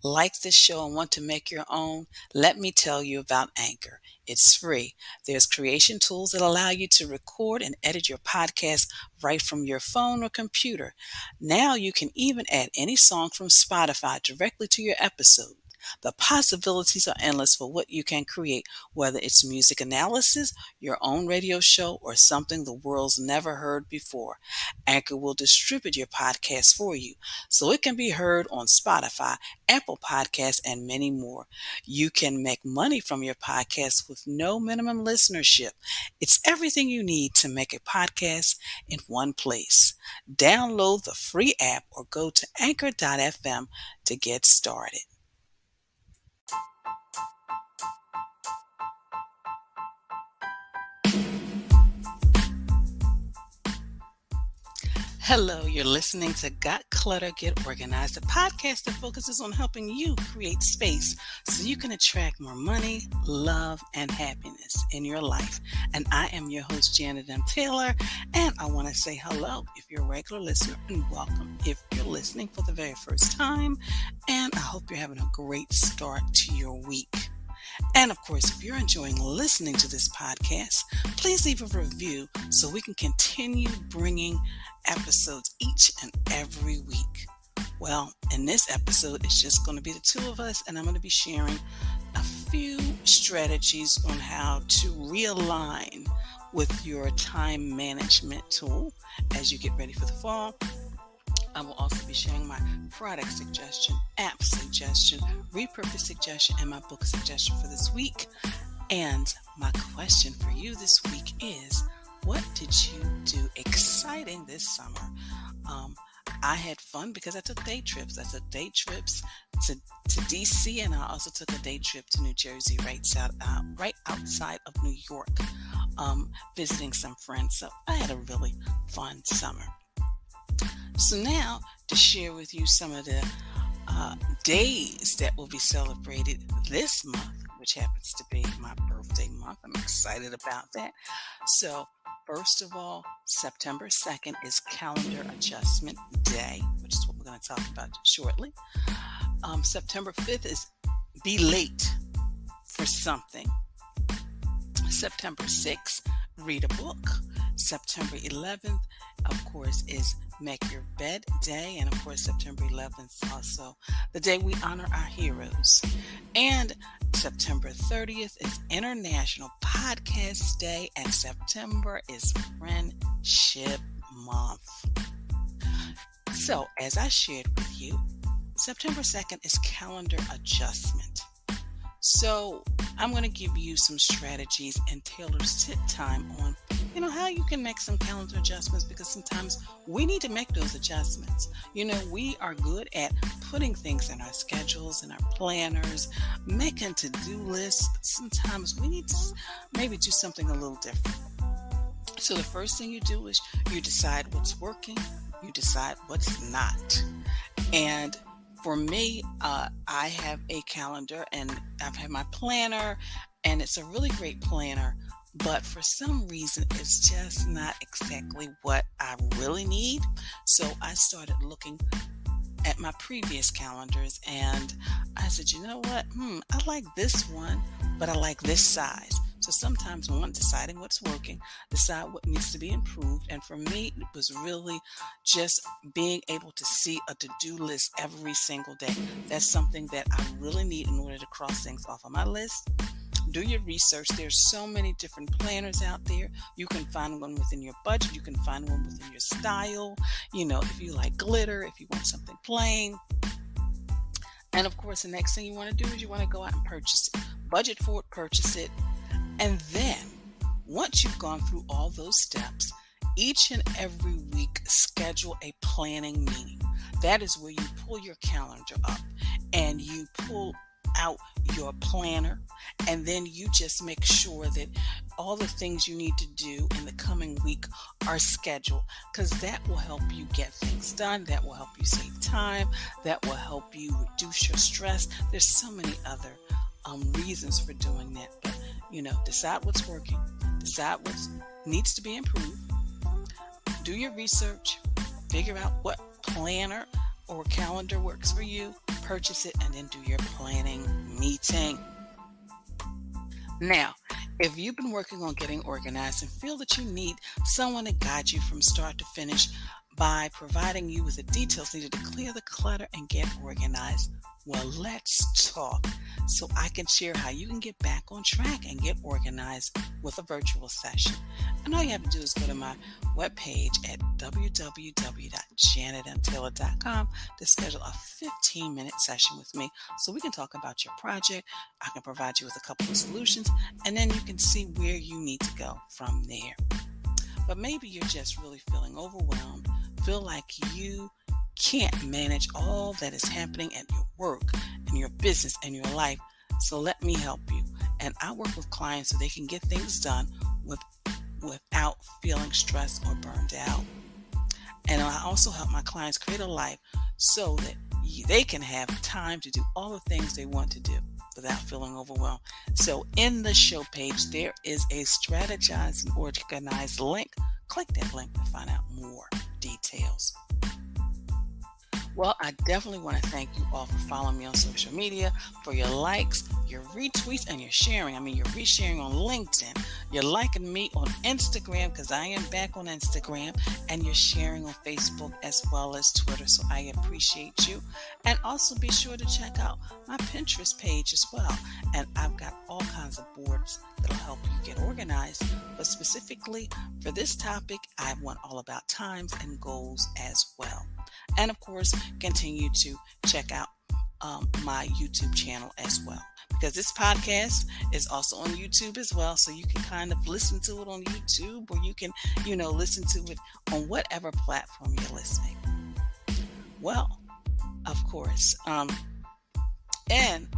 Like this show and want to make your own? Let me tell you about Anchor. It's free. There's creation tools that allow you to record and edit your podcast right from your phone or computer. Now you can even add any song from Spotify directly to your episode. The possibilities are endless for what you can create, whether it's music analysis, your own radio show, or something the world's never heard before. Anchor will distribute your podcast for you so it can be heard on Spotify, Apple Podcasts, and many more. You can make money from your podcast with no minimum listenership. It's everything you need to make a podcast in one place. Download the free app or go to anchor.fm to get started. Hello, you're listening to Got Clutter, Get Organized, a podcast that focuses on helping you create space so you can attract more money, love, and happiness in your life. And I am your host, Janet M. Taylor, and I want to say hello if you're a regular listener, and welcome if you're listening for the very first time, and I hope you're having a great start to your week. And of course, if you're enjoying listening to this podcast, please leave a review so we can continue bringing episodes each and every week. Well, in this episode, it's just going to be the two of us, and I'm going to be sharing a few strategies on how to realign with your time management tool as you get ready for the fall. I will also be sharing my product suggestion, app suggestion, repurpose suggestion, and my book suggestion for this week. And my question for you this week is, what did you do exciting this summer? I had fun because I took day trips. I took day trips to DC, and I also took a day trip to New Jersey, right outside of New York, visiting some friends. So I had a really fun summer. So now to share with you some of the days that will be celebrated this month, which happens to be my birthday month. I'm excited about that. So first of all, September 2nd is Calendar Adjustment Day, which is what we're going to talk about shortly. September 5th is Be Late for Something. September 6th, Read a Book. September 11th, of course, is Make Your Bed Day. And of course, September 11th is also the day we honor our heroes. And September 30th is International Podcast Day. And September is Friendship Month. So, as I shared with you, September 2nd is Calendar Adjustment. So I'm going to give you some strategies and Taylor's tip time on, how you can make some calendar adjustments, because sometimes we need to make those adjustments. We are good at putting things in our schedules and our planners, making to-do lists. Sometimes we need to maybe do something a little different. So the first thing you do is you decide what's working, you decide what's not. And for me, I have a calendar and I've had my planner, and it's a really great planner, but for some reason, it's just not exactly what I really need. So I started looking at my previous calendars, and I said, you know what? I like this one, but I like this size. So sometimes one, deciding what's working, decide what needs to be improved. And for me, it was really just being able to see a to-do list every single day. That's something that I really need in order to cross things off of my list. Do your research. There's so many different planners out there. You can find one within your budget. You can find one within your style. If you like glitter, if you want something plain. And of course, the next thing you want to do is you want to go out and purchase it. Budget for it, purchase it. And then, once you've gone through all those steps, each and every week, schedule a planning meeting. That is where you pull your calendar up and you pull out your planner, and then you just make sure that all the things you need to do in the coming week are scheduled, because that will help you get things done. That will help you save time. That will help you reduce your stress. There's so many other reasons for doing that. But, decide what's working, decide what needs to be improved, do your research, figure out what planner or calendar works for you, purchase it, and then do your planning meeting. Now, if you've been working on getting organized and feel that you need someone to guide you from start to finish by providing you with the details needed to clear the clutter and get organized, well, let's talk so I can share how you can get back on track and get organized with a virtual session. And all you have to do is go to my webpage at www.janetuntaylor.com to schedule a 15-minute session with me so we can talk about your project. I can provide you with a couple of solutions, and then you can see where you need to go from there. But maybe you're just really feeling overwhelmed, feel like you can't manage all that is happening at your work and your business and your life. So let me help you. And I work with clients so they can get things done without feeling stressed or burned out. And I also help my clients create a life so that they can have time to do all the things they want to do without feeling overwhelmed. So in the show page, there is a strategized and organized link. Click that link to find out more details. Well, I definitely want to thank you all for following me on social media, for your likes, your retweets, and your sharing. You're resharing on LinkedIn. You're liking me on Instagram because I am back on Instagram, and you're sharing on Facebook as well as Twitter. So I appreciate you. And also be sure to check out my Pinterest page as well. And I've got all kinds of boards that'll help you get organized. But specifically for this topic, I have one all about times and goals as well. And of course, continue to check out my YouTube channel as well, because this podcast is also on YouTube as well. So you can kind of listen to it on YouTube, or you can, listen to it on whatever platform you're listening. Well, of course, and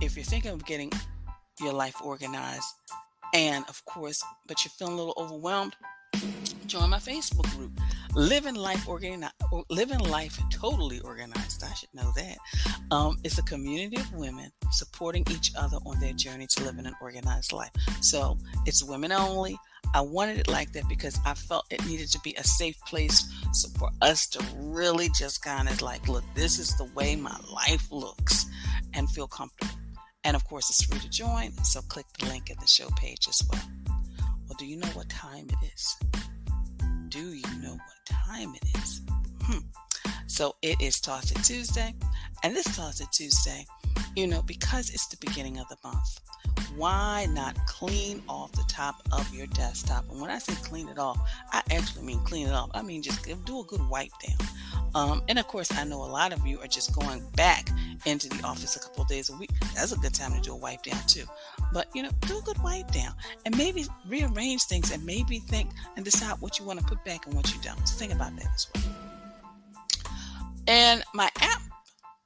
if you're thinking of getting your life organized, and of course, but you're feeling a little overwhelmed, join my Facebook group, Living Life Totally Organized. I should know that. It's a community of women supporting each other on their journey to living an organized life. So it's women only. I wanted it like that because I felt it needed to be a safe place for us to really just kind of look, this is the way my life looks, and feel comfortable. And of course, it's free to join. So click the link in the show page as well. Well, do you know what time it is? Do you know what time it is? So it is Toss It Tuesday. And this Toss It Tuesday, because it's the beginning of the month, why not clean off the top of your desktop? And when I say clean it off, I actually mean clean it off. Just do a good wipe down. And of course, I know a lot of you are just going back into the office a couple of days a week. That's a good time to do a wipe down too. But, do a good wipe down and maybe rearrange things and maybe think and decide what you want to put back and what you don't. So think about that as well. And my app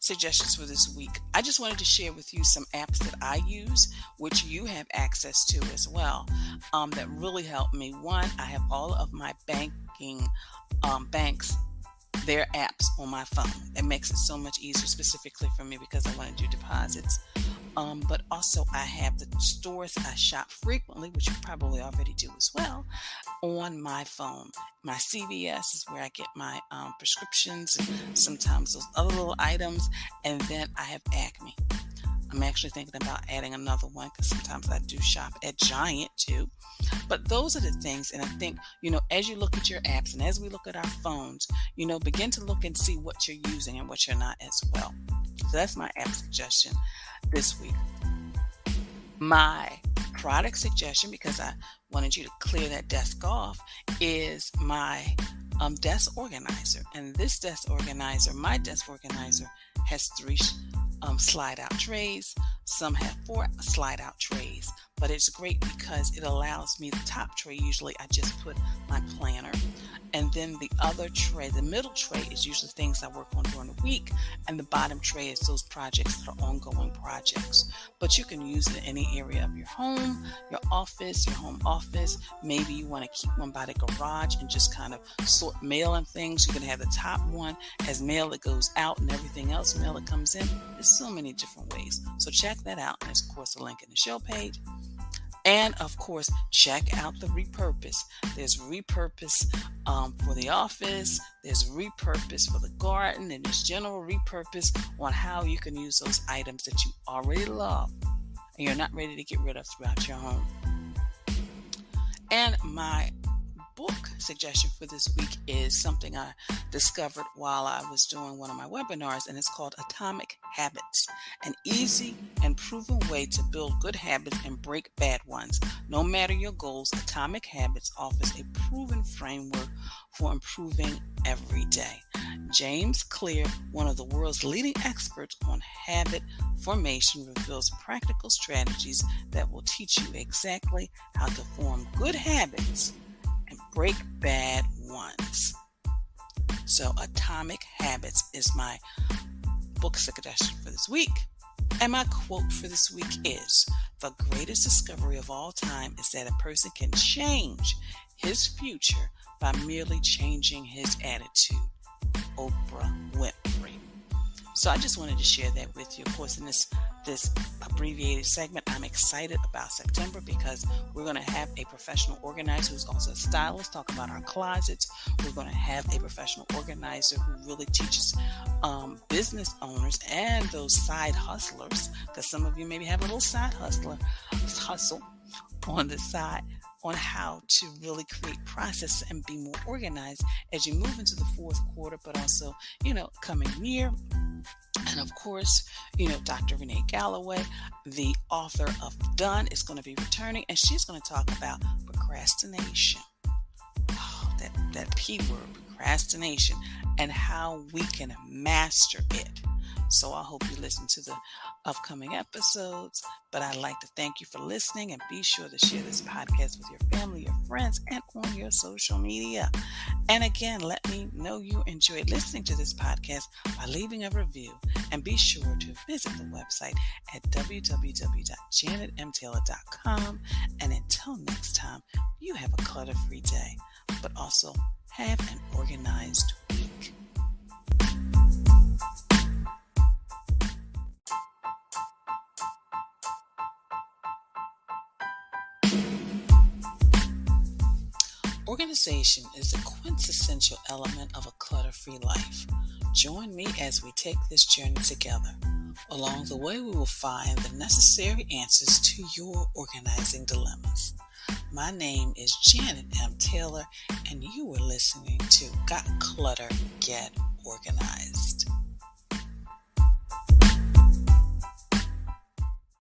suggestions for this week, I just wanted to share with you some apps that I use, which you have access to as well, that really help me. One, I have all of my banks, their apps on my phone. It makes it so much easier, specifically for me because I want to do deposits. But also I have the stores I shop frequently, which you probably already do as well, on my phone. My CVS is where I get my prescriptions and sometimes those other little items. And then I have Acme. I'm actually thinking about adding another one because sometimes I do shop at Giant too. But those are the things. And I think, as you look at your apps and as we look at our phones, begin to look and see what you're using and what you're not as well. So that's my app suggestion this week. My product suggestion, because I wanted you to clear that desk off, is my desk organizer. And this desk organizer, my desk organizer, has 3 slide out trays. Some have 4 slide out trays, but it's great because it allows me, the top tray, usually I just put my planner, and then the other tray, the middle tray, is usually things I work on during the week, and the bottom tray is those projects that are ongoing projects. But you can use it in any area of your home, your office, your home office. Maybe you want to keep one by the garage and just kind of sort mail and things. You can have the top one as mail that goes out and everything else mail that comes in. There's so many different ways. So check that out. And there's, of course, a link in the show page. And of course, check out the repurpose. There's repurpose for the office, there's repurpose for the garden, and there's general repurpose on how you can use those items that you already love and you're not ready to get rid of throughout your home. And my book suggestion for this week is something I discovered while I was doing one of my webinars, and it's called Atomic Habits, an easy and proven way to build good habits and break bad ones. No matter your goals, Atomic Habits offers a proven framework for improving every day. James Clear, one of the world's leading experts on habit formation, reveals practical strategies that will teach you exactly how to form good habits and break bad ones. So Atomic Habits is my book suggestion for this week. And my quote for this week is, "The greatest discovery of all time is that a person can change his future by merely changing his attitude." Oprah Winfrey. So I just wanted to share that with you. Of course, in this abbreviated segment, I'm excited about September because we're going to have a professional organizer who's also a stylist talk about our closets. We're going to have a professional organizer who really teaches business owners and those side hustlers, because some of you maybe have a little side hustle on the side, on how to really create process and be more organized as you move into the fourth quarter, but also, coming year. And of course, Dr. Renee Galloway, the author of Done, is going to be returning, and she's going to talk about procrastination. Oh, that P word, procrastination, and how we can master it. So I hope you listen to the upcoming episodes. But I'd like to thank you for listening, and be sure to share this podcast with your family, your friends, and on your social media. And again, let me know you enjoyed listening to this podcast by leaving a review. And be sure to visit the website at www.janetmtaylor.com. And until next time, you have a clutter-free day, but also have an organized week. Organization is a quintessential element of a clutter-free life. Join me as we take this journey together. Along the way, we will find the necessary answers to your organizing dilemmas. My name is Janet M. Taylor, and you are listening to Got Clutter, Get Organized.